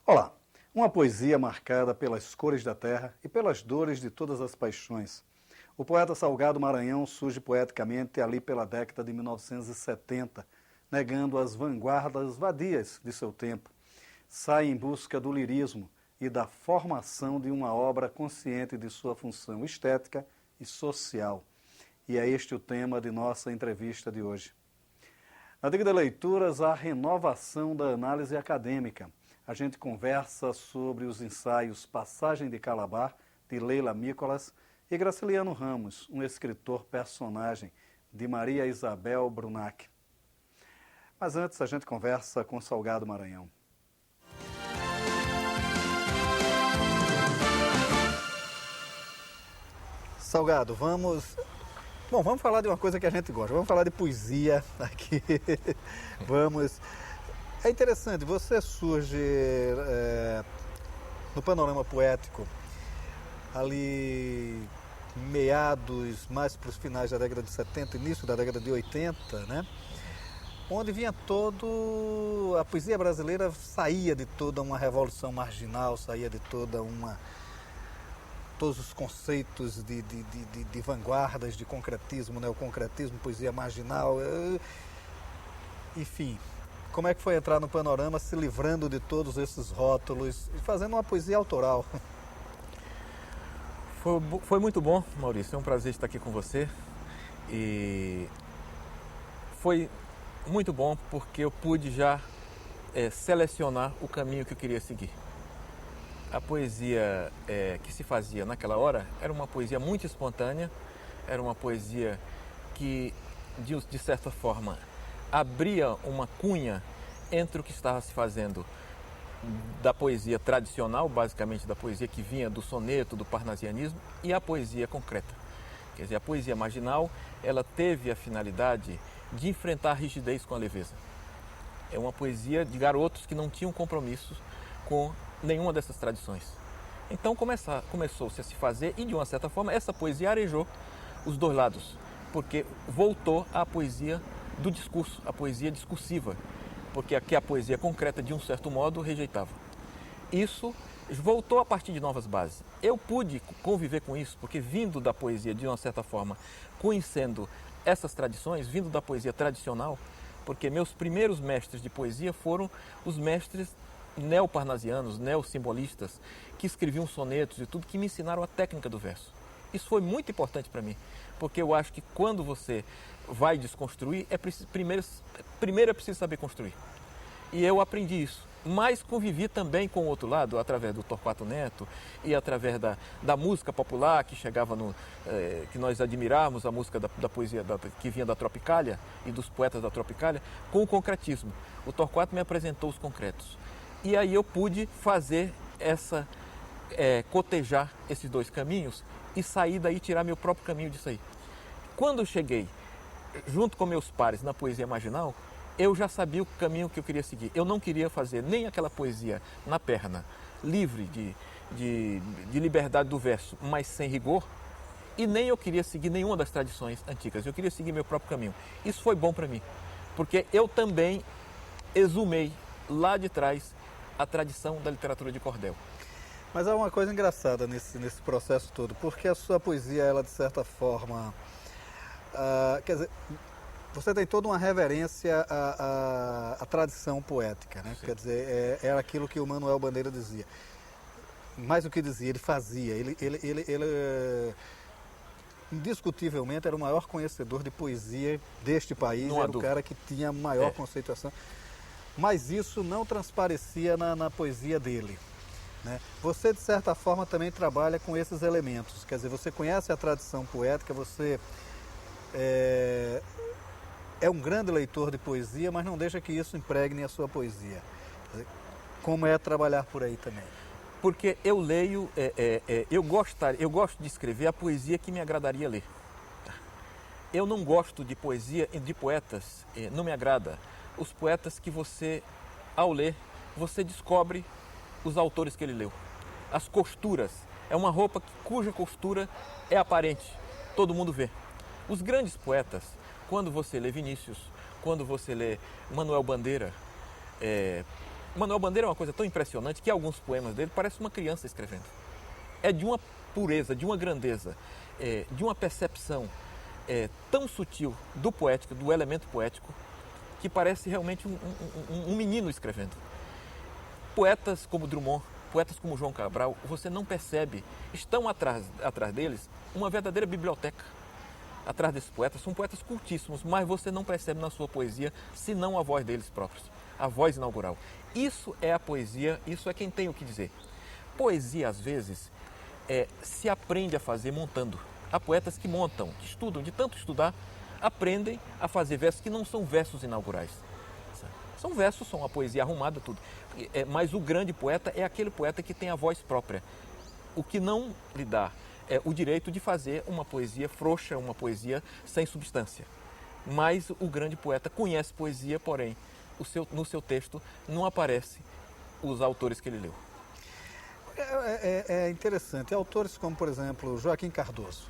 Olá, uma poesia marcada pelas cores da terra e pelas dores de todas as paixões. O poeta Salgado Maranhão surge poeticamente ali pela década de 1970, negando as vanguardas vadias de seu tempo. Sai em busca do lirismo e da formação de uma obra consciente de sua função estética e social. E é este o tema de nossa entrevista de hoje. Na Dica de Leituras, a renovação da análise acadêmica. A gente conversa sobre os ensaios Passagem de Calabar, de Leila Mícolas, e Graciliano Ramos, um escritor-personagem, de Maria Isabel Brunac. Mas antes a gente conversa com Salgado Maranhão. Salgado, vamos falar de uma coisa que a gente gosta. Vamos falar de poesia aqui. É interessante, você surge no panorama poético ali meados, mais para os finais da década de 70, início da década de 80, né? Onde vinha a poesia brasileira saía de toda uma revolução marginal, saía de todos os conceitos de vanguardas, de concretismo, neoconcretismo, poesia marginal, enfim. Como é que foi entrar no panorama, se livrando de todos esses rótulos e fazendo uma poesia autoral? Foi muito bom, Maurício. É um prazer estar aqui com você. E foi muito bom porque eu pude já selecionar o caminho que eu queria seguir. A poesia que se fazia naquela hora era uma poesia muito espontânea, era uma poesia que, de certa forma, abria uma cunha entre o que estava se fazendo da poesia tradicional, basicamente da poesia que vinha do soneto, do parnasianismo, e a poesia concreta. Quer dizer, a poesia marginal, ela teve a finalidade de enfrentar a rigidez com a leveza. É uma poesia de garotos que não tinham compromissos com nenhuma dessas tradições. Então começou-se a se fazer, e de uma certa forma essa poesia arejou os dois lados, porque voltou à poesia do discurso, a poesia discursiva, porque aqui a poesia concreta, de um certo modo, rejeitava. Isso voltou a partir de novas bases. Eu pude conviver com isso, porque vindo da poesia, de uma certa forma, conhecendo essas tradições, vindo da poesia tradicional, porque meus primeiros mestres de poesia foram os mestres neoparnasianos, neossimbolistas, que escreviam sonetos e tudo, que me ensinaram a técnica do verso. Isso foi muito importante para mim, porque eu acho que quando você vai desconstruir, primeiro é preciso saber construir. E eu aprendi isso, mas convivi também com o outro lado, através do Torquato Neto e através da música popular que chegava que nós admirávamos, a música da poesia que vinha da Tropicália e dos poetas da Tropicália, com o concretismo. O Torquato me apresentou os concretos. E aí eu pude fazer cotejar esses dois caminhos e sair daí, tirar meu próprio caminho disso aí. Quando eu cheguei, junto com meus pares, na poesia marginal, eu já sabia o caminho que eu queria seguir. Eu não queria fazer nem aquela poesia na perna, livre de liberdade do verso, mas sem rigor, e nem eu queria seguir nenhuma das tradições antigas. Eu queria seguir meu próprio caminho. Isso foi bom para mim, porque eu também exumei lá de trás a tradição da literatura de cordel. Mas há uma coisa engraçada nesse processo todo, porque a sua poesia, ela de certa forma, quer dizer, você tem toda uma reverência à tradição poética, né? Quer dizer, era aquilo que o Manuel Bandeira dizia. Mais do que dizia, ele fazia. Ele indiscutivelmente era o maior conhecedor de poesia deste país, era o cara que tinha a maior conceituação. Mas isso não transparecia na poesia dele, né? Você, de certa forma, também trabalha com esses elementos. Quer dizer, você conhece a tradição poética, você é um grande leitor de poesia, mas não deixa que isso impregne a sua poesia. Como é trabalhar por aí também? Porque eu leio, eu gosto de escrever a poesia que me agradaria ler. Eu não gosto de poesia de poetas, não me agrada. Os poetas que você, ao ler, você descobre os autores que ele leu. As costuras, é uma roupa cuja costura é aparente, todo mundo vê. Os grandes poetas, quando você lê Vinícius, quando você lê Manuel Bandeira, Manuel Bandeira é uma coisa tão impressionante que alguns poemas dele parecem uma criança escrevendo. É de uma pureza, de uma grandeza, de uma percepção tão sutil do poético, do elemento poético, que parece realmente um menino escrevendo. Poetas como Drummond, poetas como João Cabral, você não percebe, estão atrás deles uma verdadeira biblioteca. Atrás desses poetas, são poetas cultíssimos, mas você não percebe na sua poesia senão a voz deles próprios, a voz inaugural. Isso é a poesia, isso é quem tem o que dizer. Poesia, às vezes, se aprende a fazer montando. Há poetas que montam, que estudam, de tanto estudar, aprendem a fazer versos que não são versos inaugurais. São versos, são uma poesia arrumada, tudo. Mas o grande poeta é aquele poeta que tem a voz própria. O que não lhe dá o direito de fazer uma poesia frouxa, uma poesia sem substância. Mas o grande poeta conhece poesia, porém, no seu texto não aparece os autores que ele leu. É interessante. Autores como, por exemplo, Joaquim Cardoso.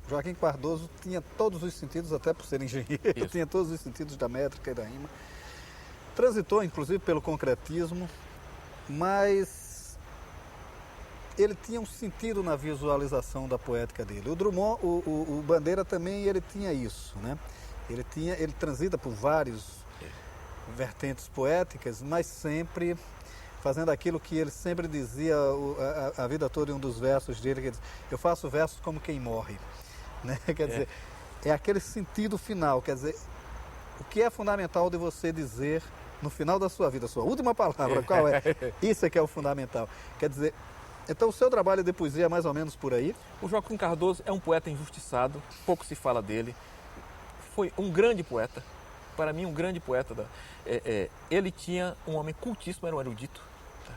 Joaquim Cardoso tinha todos os sentidos, até por ser engenheiro, tinha todos os sentidos da métrica e da rima. Transitou, inclusive, pelo concretismo, mas ele tinha um sentido na visualização da poética dele. O Drummond, o Bandeira também, ele tinha isso, né? Ele transita por vários vertentes poéticas, mas sempre fazendo aquilo que ele sempre dizia a vida toda em um dos versos dele, que ele diz, eu faço versos como quem morre, né? Quer dizer, é aquele sentido final, quer dizer, o que é fundamental de você dizer no final da sua vida, a sua última palavra, qual é? Isso é que é o fundamental. Quer dizer, então o seu trabalho de poesia é mais ou menos por aí? O Joaquim Cardoso é um poeta injustiçado, pouco se fala dele. Foi um grande poeta, para mim um grande poeta. Ele tinha um homem cultíssimo, era um erudito. Tá?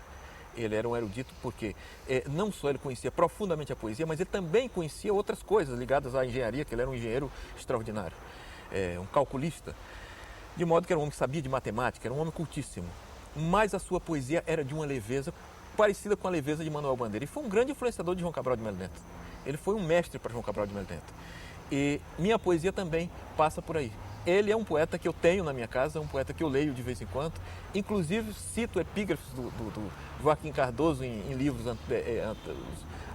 Ele era um erudito porque não só ele conhecia profundamente a poesia, mas ele também conhecia outras coisas ligadas à engenharia, que ele era um engenheiro extraordinário, um calculista. De modo que era um homem que sabia de matemática, era um homem cultíssimo. Mas a sua poesia era de uma leveza parecida com a leveza de Manuel Bandeira. E foi um grande influenciador de João Cabral de Melo Neto. Ele foi um mestre para João Cabral de Melo Neto. E minha poesia também passa por aí. Ele é um poeta que eu tenho na minha casa, um poeta que eu leio de vez em quando. Inclusive cito epígrafes do Joaquim Cardoso em livros,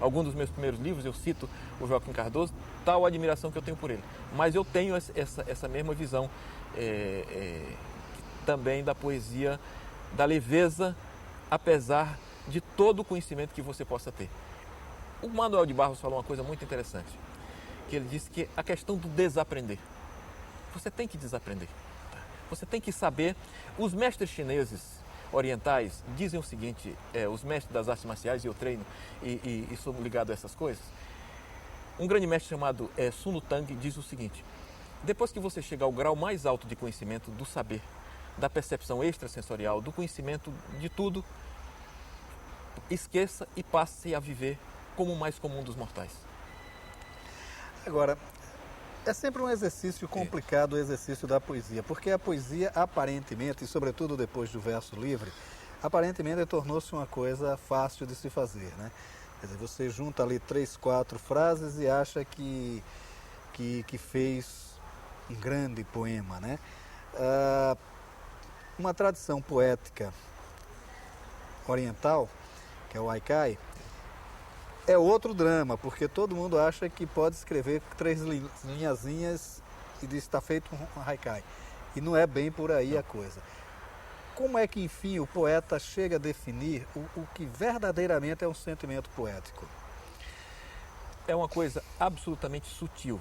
alguns dos meus primeiros livros eu cito o Joaquim Cardoso, tal a admiração que eu tenho por ele. Mas eu tenho essa mesma visão também da poesia, da leveza, apesar de todo o conhecimento que você possa ter. O Manuel de Barros falou uma coisa muito interessante, que ele disse que a questão do desaprender. Você tem que desaprender. Tá? Você tem que saber. Os mestres chineses orientais dizem o seguinte, os mestres das artes marciais, e eu treino e sou ligado a essas coisas. Um grande mestre chamado Sun Lutang diz o seguinte, depois que você chegar ao grau mais alto de conhecimento do saber, da percepção extrasensorial, do conhecimento de tudo, esqueça e passe a viver como o mais comum dos mortais. Agora, é sempre um exercício complicado o exercício da poesia, porque a poesia aparentemente, e sobretudo depois do verso livre, aparentemente tornou-se uma coisa fácil de se fazer, né? Quer dizer, você junta ali 3, 4 frases e acha que fez um grande poema, né? Uma tradição poética oriental, que é o haikai, é outro drama, porque todo mundo acha que pode escrever 3 linhazinhas e diz está feito um haikai. E não é bem por aí a coisa. Como é que, enfim, o poeta chega a definir o que verdadeiramente é um sentimento poético? É uma coisa absolutamente sutil.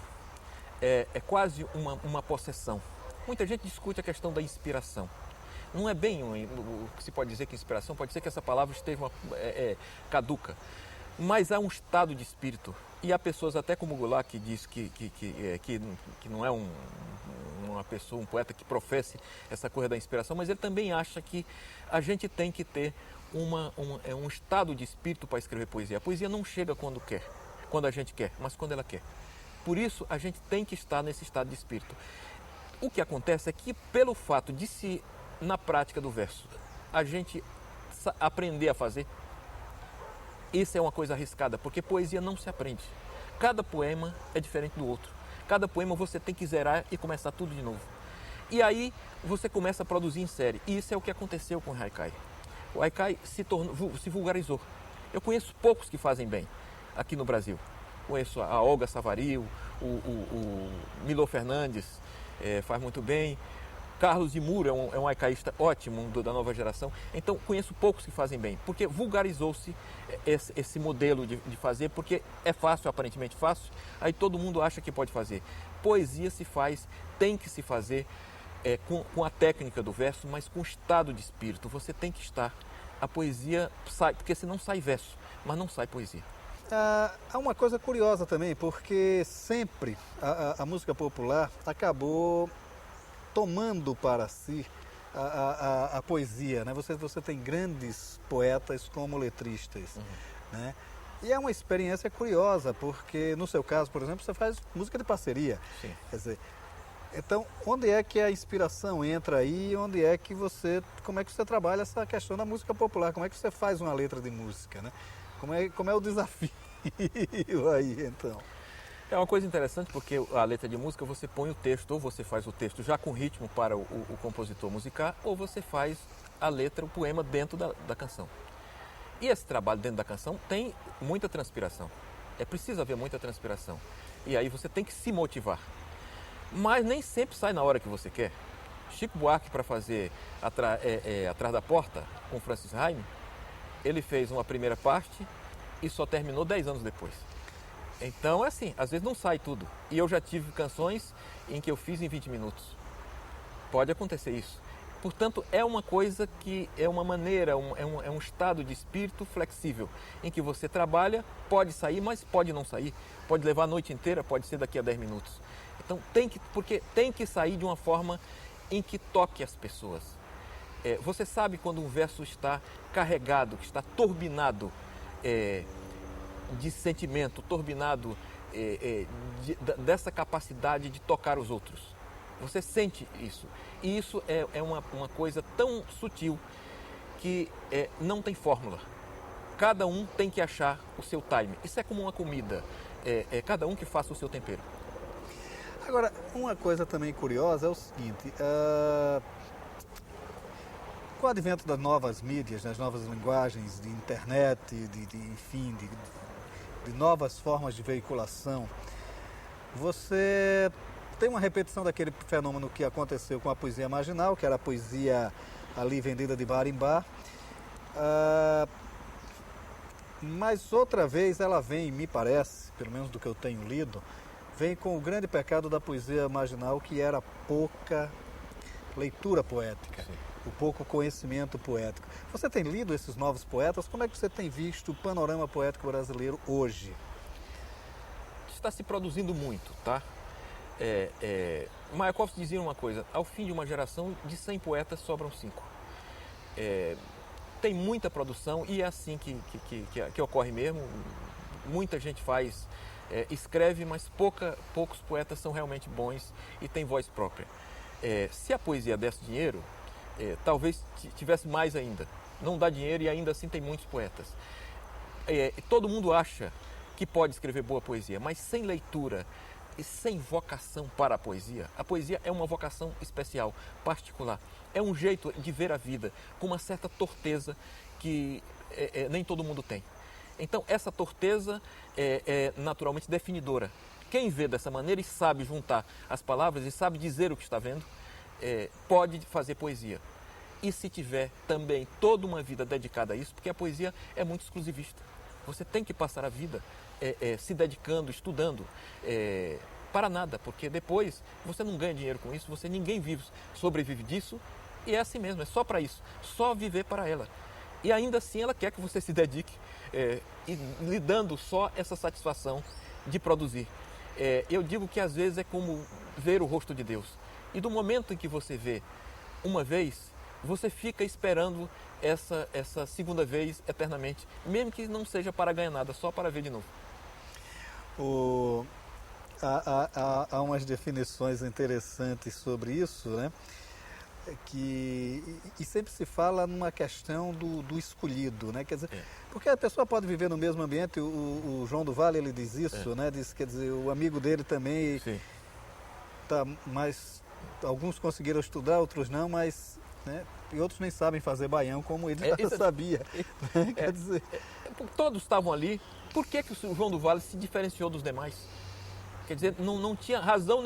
É quase uma possessão. Muita gente discute a questão da inspiração. Não é bem o que se pode dizer que inspiração, pode ser que essa palavra esteja caduca. Mas há um estado de espírito, e há pessoas até como Goulart que diz que não é uma pessoa, um poeta que professe essa coisa da inspiração, mas ele também acha que a gente tem que ter um estado de espírito para escrever poesia. A poesia não chega quando quer, quando a gente quer, mas quando ela quer. Por isso a gente tem que estar nesse estado de espírito. O que acontece é que pelo fato de se, na prática do verso, a gente aprender a fazer, isso é uma coisa arriscada, porque poesia não se aprende. Cada poema é diferente do outro. Cada poema você tem que zerar e começar tudo de novo. E aí você começa a produzir em série. E isso é o que aconteceu com o haikai. O haikai se vulgarizou. Eu conheço poucos que fazem bem aqui no Brasil. Conheço a Olga Savaril, o Milo Fernandes faz muito bem. Carlos de Muro é um haicaísta ótimo da nova geração. Então, conheço poucos que fazem bem, porque vulgarizou-se esse modelo de fazer, porque é fácil, aparentemente fácil, aí todo mundo acha que pode fazer. Poesia se faz, tem que se fazer com a técnica do verso, mas com o estado de espírito. Você tem que estar. A poesia sai, porque senão sai verso, mas não sai poesia. Há uma coisa curiosa também, porque sempre a música popular acabou tomando para si a poesia, né? Você tem grandes poetas como letristas, né? E é uma experiência curiosa, porque no seu caso, por exemplo, você faz música de parceria. Sim. Quer dizer, então, onde é que a inspiração entra aí? Como é que você trabalha essa questão da música popular? Como é que você faz uma letra de música, né? Como é o desafio aí, então? É uma coisa interessante porque a letra de música você põe o texto, ou você faz o texto já com ritmo para o compositor musicar, ou você faz a letra, o poema dentro da canção. E esse trabalho dentro da canção tem muita transpiração. É preciso haver muita transpiração. E aí você tem que se motivar. Mas nem sempre sai na hora que você quer. Chico Buarque, para fazer Atrás da Porta, com Francis Raime, ele fez uma primeira parte e só terminou 10 anos depois. Então é assim, às vezes não sai tudo. E eu já tive canções em que eu fiz em 20 minutos. Pode acontecer isso. Portanto, é uma coisa que é uma maneira, é um estado de espírito flexível, em que você trabalha, pode sair, mas pode não sair. Pode levar a noite inteira, pode ser daqui a 10 minutos. Então porque tem que sair de uma forma em que toque as pessoas. Você sabe quando um verso está carregado, que está turbinado de sentimento, turbinado dessa capacidade de tocar os outros. Você sente isso. E isso é uma coisa tão sutil que não tem fórmula. Cada um tem que achar o seu time. Isso é como uma comida. Cada um que faça o seu tempero. Agora, uma coisa também curiosa é o seguinte, com o advento das novas mídias, das novas linguagens, de internet, enfim, de novas formas de veiculação, você tem uma repetição daquele fenômeno que aconteceu com a poesia marginal, que era a poesia ali vendida de bar em bar, mas outra vez ela vem, me parece, pelo menos do que eu tenho lido, vem com o grande pecado da poesia marginal, que era pouca leitura poética, sim, o pouco conhecimento poético. Você tem lido esses novos poetas? Como é que você tem visto o panorama poético brasileiro hoje? Está se produzindo muito, tá? Mayakovsky dizia uma coisa: ao fim de uma geração, de 100 poetas sobram 5. Tem muita produção e é assim que ocorre mesmo. Muita gente escreve, mas poucos poetas são realmente bons e têm voz própria. Se a poesia desse dinheiro, talvez tivesse mais ainda. Não dá dinheiro e ainda assim tem muitos poetas. Todo mundo acha que pode escrever boa poesia, mas sem leitura e sem vocação para a poesia é uma vocação especial, particular. É um jeito de ver a vida com uma certa torteza que nem todo mundo tem. Então, essa torteza é naturalmente definidora. Quem vê dessa maneira e sabe juntar as palavras e sabe dizer o que está vendo, pode fazer poesia. E se tiver também toda uma vida dedicada a isso, porque a poesia é muito exclusivista. Você tem que passar a vida se dedicando, estudando, para nada, porque depois você não ganha dinheiro com isso, ninguém sobrevive disso, e é assim mesmo, é só para isso, só viver para ela. E ainda assim ela quer que você se dedique, lhe dando só essa satisfação de produzir. Eu digo que às vezes é como ver o rosto de Deus. E do momento em que você vê uma vez, você fica esperando essa segunda vez eternamente, mesmo que não seja para ganhar nada, só para ver de novo. Há umas definições interessantes sobre isso, né? E sempre se fala numa questão do escolhido, né? Quer dizer, porque a pessoa pode viver no mesmo ambiente, o João do Vale ele diz isso, né? Diz, quer dizer, o amigo dele também está mais alguns conseguiram estudar, outros não, mas, né, e outros nem sabem fazer baião como ele já sabia. Quer dizer... Todos estavam ali. Por que o João do Vale se diferenciou dos demais? Quer dizer, não tinha razão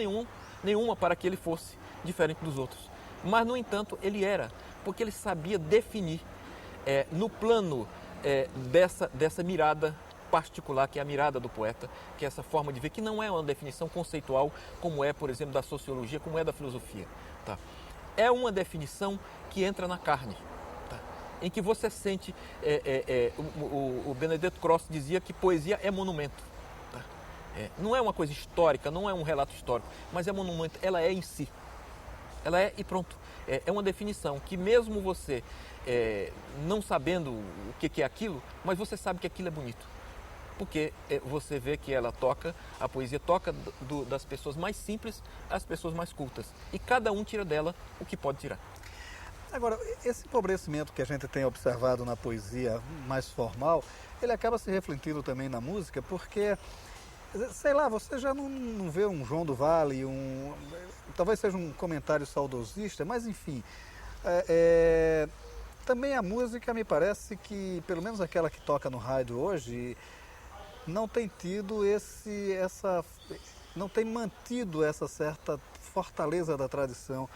nenhuma para que ele fosse diferente dos outros. Mas, no entanto, ele era, porque ele sabia definir no plano dessa mirada particular, que é a mirada do poeta, que é essa forma de ver, que não é uma definição conceitual, como é, por exemplo, da sociologia, como é da filosofia. Tá? É uma definição que entra na carne, tá? Em que você sente... o Benedetto Croce dizia que poesia é monumento. Tá? Não é uma coisa histórica, não é um relato histórico, mas é monumento, ela é em si. Ela é e pronto. É uma definição que mesmo você não sabendo o que é aquilo, mas você sabe que aquilo é bonito. Porque você vê que ela toca, a poesia toca das pessoas mais simples às pessoas mais cultas. E cada um tira dela o que pode tirar. Agora, esse empobrecimento que a gente tem observado na poesia mais formal, ele acaba se refletindo também na música, porque, sei lá, você já não vê um João do Vale, talvez seja um comentário saudosista, mas enfim, também a música me parece que, pelo menos aquela que toca no rádio hoje, não tem tido não tem mantido essa certa fortaleza da tradição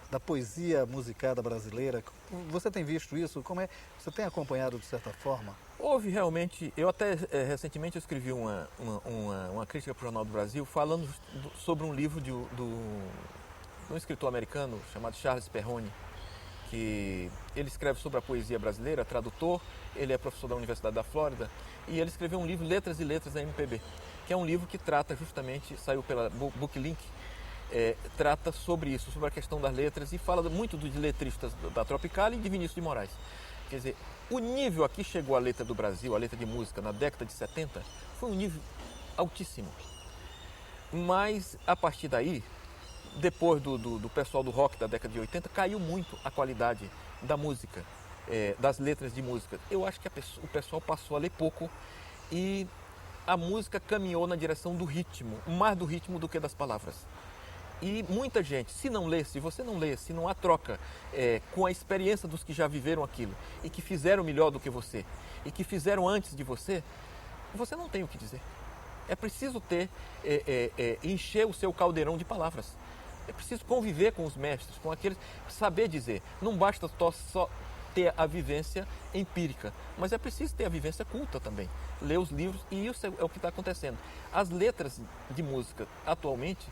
da poesia musicada brasileira. Você tem visto isso? Você tem acompanhado de certa forma? Houve realmente, eu até recentemente escrevi uma crítica para o Jornal do Brasil falando sobre um livro de um escritor americano chamado Charles Perrone, que ele escreve sobre a poesia brasileira, tradutor, ele é professor da Universidade da Flórida, e ele escreveu um livro, Letras e Letras da MPB, que é um livro que trata justamente, saiu pela Booklink, trata sobre isso, sobre a questão das letras, e fala muito dos letristas da Tropicália e de Vinícius de Moraes. Quer dizer, o nível a que chegou a letra do Brasil, a letra de música, na década de 70, foi um nível altíssimo. Mas, a partir daí, depois do pessoal do rock da década de 80, caiu muito a qualidade da música, das letras de música. Eu acho que o pessoal passou a ler pouco e a música caminhou na direção do ritmo, mais do ritmo do que das palavras. E muita gente, se você não lê, se não há troca com a experiência dos que já viveram aquilo e que fizeram melhor do que você e que fizeram antes de você não tem o que dizer. É preciso encher o seu caldeirão de palavras. É preciso conviver com os mestres, com aqueles, saber dizer. Não basta só ter a vivência empírica, mas é preciso ter a vivência culta também. Ler os livros, e isso é o que está acontecendo. As letras de música, atualmente,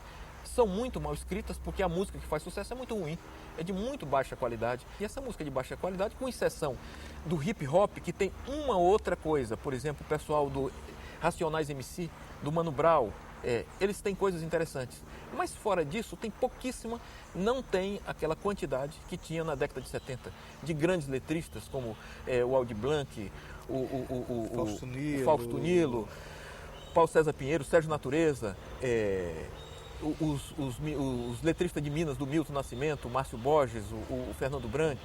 são muito mal escritas, porque a música que faz sucesso é muito ruim, é de muito baixa qualidade. E essa música de baixa qualidade, com exceção do hip hop, que tem uma outra coisa, por exemplo, o pessoal do Racionais MC, do Mano Brown, eles têm coisas interessantes. Mas fora disso, tem pouquíssima, não tem aquela quantidade que tinha na década de 70, de grandes letristas como o Aldir Blanc, o Fausto Nilo, Paulo César Pinheiro, Sérgio Natureza, os letristas de Minas, do Milton Nascimento, o Márcio Borges, o Fernando Brandt,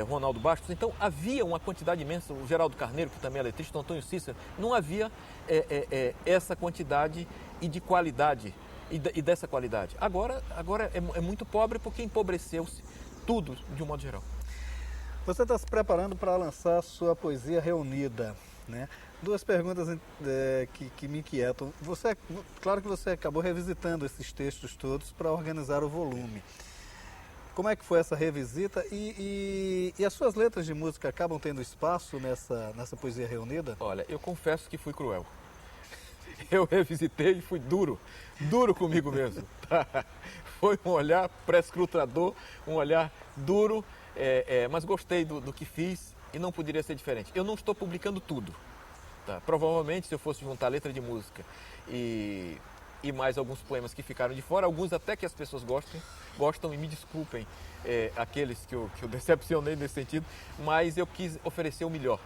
Ronaldo Bastos. Então havia uma quantidade imensa, o Geraldo Carneiro, que também é letrista, o Antônio Cícero, não havia essa quantidade e de qualidade, e dessa qualidade. Agora é muito pobre, porque empobreceu-se tudo de um modo geral. Você está se preparando para lançar a sua poesia reunida, né? Duas perguntas que me inquietam. Claro que você acabou revisitando esses textos todos para organizar o volume. Como é que foi essa revisita e as suas letras de música acabam tendo espaço nessa poesia reunida? Olha, eu confesso que fui cruel. Eu revisitei e fui duro comigo mesmo. Foi um olhar prescrutador, um olhar duro, mas gostei do que fiz e não poderia ser diferente. Eu não estou publicando tudo. Tá? Provavelmente, se eu fosse juntar letra de música e mais alguns poemas que ficaram de fora, alguns até que as pessoas gostam, e me desculpem aqueles que eu decepcionei nesse sentido, mas eu quis oferecer o melhor.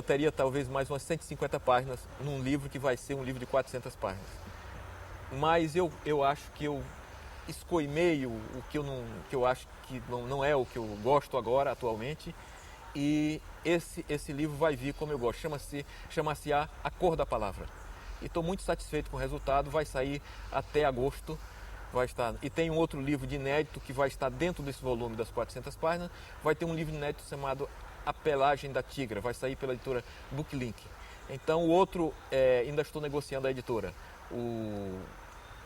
Teria talvez mais umas 150 páginas num livro que vai ser um livro de 400 páginas. Mas eu acho que eu escoimei o que eu acho que não é o que eu gosto agora, atualmente, e esse livro vai vir como eu gosto, chama-se A Cor da Palavra. e estou muito satisfeito com o resultado. Vai sair até agosto. Vai estar. E tem um outro livro de inédito que vai estar dentro desse volume das 400 páginas. Vai ter um livro inédito chamado A Pelagem da Tigra. Vai sair pela editora Booklink. Então o outro, ainda estou negociando a editora.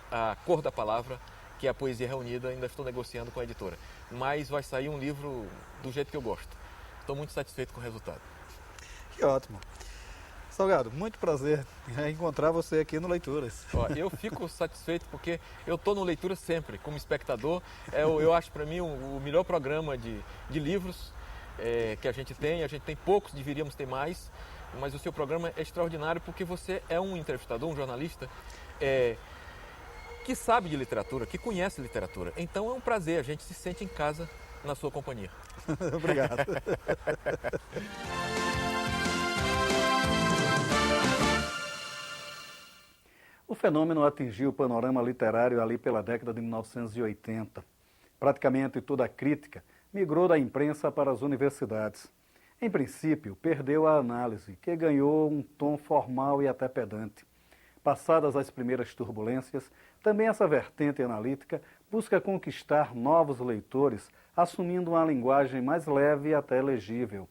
A Cor da Palavra, que é a poesia reunida, ainda estou negociando com a editora. Mas vai sair um livro do jeito que eu gosto. Estou muito satisfeito com o resultado. Que ótimo. Salgado, muito prazer em encontrar você aqui no Leituras. Ó, eu fico satisfeito porque eu estou no Leituras sempre, como espectador. Eu acho para mim o melhor programa de livros que a gente tem. A gente tem poucos, deveríamos ter mais, mas o seu programa é extraordinário porque você é um entrevistador, um jornalista que sabe de literatura, que conhece literatura. Então é um prazer, a gente se sente em casa na sua companhia. Obrigado. O fenômeno atingiu o panorama literário ali pela década de 1980. Praticamente toda a crítica migrou da imprensa para as universidades. Em princípio, perdeu a análise, que ganhou um tom formal e até pedante. Passadas as primeiras turbulências, também essa vertente analítica busca conquistar novos leitores, assumindo uma linguagem mais leve e até legível.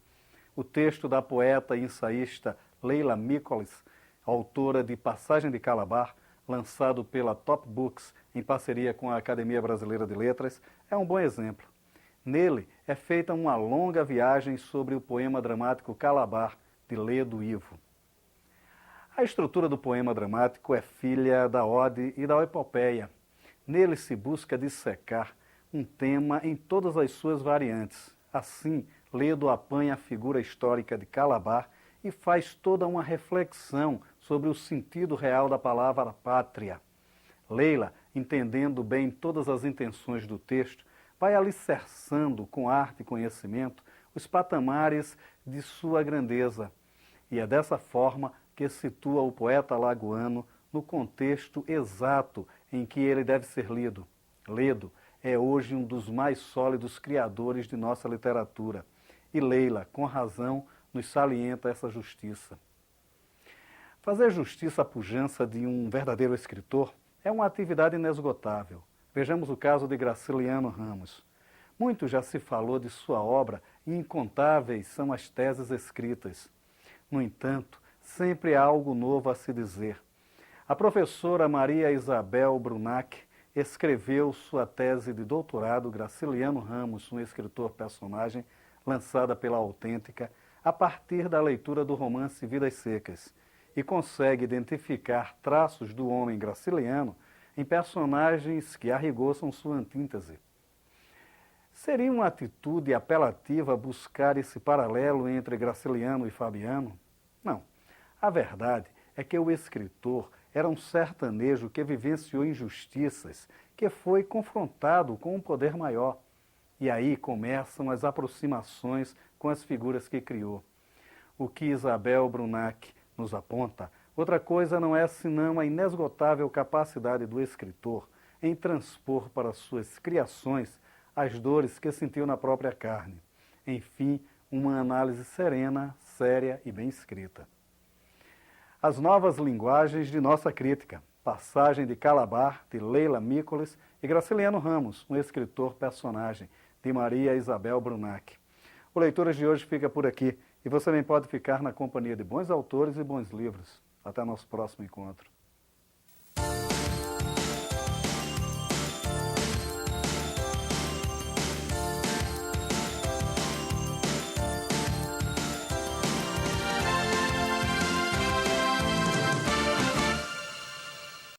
O texto da poeta e ensaísta Leila Nichols, autora de Passagem de Calabar, lançado pela Top Books em parceria com a Academia Brasileira de Letras, é um bom exemplo. Nele é feita uma longa viagem sobre o poema dramático Calabar, de Ledo Ivo. A estrutura do poema dramático é filha da ode e da epopeia. Nele se busca dissecar um tema em todas as suas variantes. Assim, Ledo apanha a figura histórica de Calabar e faz toda uma reflexão sobre o sentido real da palavra pátria. Leila, entendendo bem todas as intenções do texto, vai alicerçando com arte e conhecimento os patamares de sua grandeza. E é dessa forma que situa o poeta alagoano no contexto exato em que ele deve ser lido. Ledo é hoje um dos mais sólidos criadores de nossa literatura. E Leila, com razão, nos salienta essa justiça. Fazer justiça à pujança de um verdadeiro escritor é uma atividade inesgotável. Vejamos o caso de Graciliano Ramos. Muito já se falou de sua obra e incontáveis são as teses escritas. No entanto, sempre há algo novo a se dizer. A professora Maria Isabel Brunac escreveu sua tese de doutorado Graciliano Ramos, um escritor-personagem, lançada pela Autêntica, a partir da leitura do romance Vidas Secas, e consegue identificar traços do homem graciliano em personagens que a rigor são sua antítese. Seria uma atitude apelativa buscar esse paralelo entre Graciliano e Fabiano? Não. A verdade é que o escritor era um sertanejo que vivenciou injustiças, que foi confrontado com um poder maior. E aí começam as aproximações com as figuras que criou. O que Isabel Brunac nos aponta, outra coisa não é senão a inesgotável capacidade do escritor em transpor para suas criações as dores que sentiu na própria carne. Enfim, uma análise serena, séria e bem escrita. As novas linguagens de nossa crítica, Passagem de Calabar, de Leila Nichols, e Graciliano Ramos, um escritor-personagem, de Maria Isabel Brunac. O Leituras de hoje fica por aqui e você também pode ficar na companhia de bons autores e bons livros. Até nosso próximo encontro.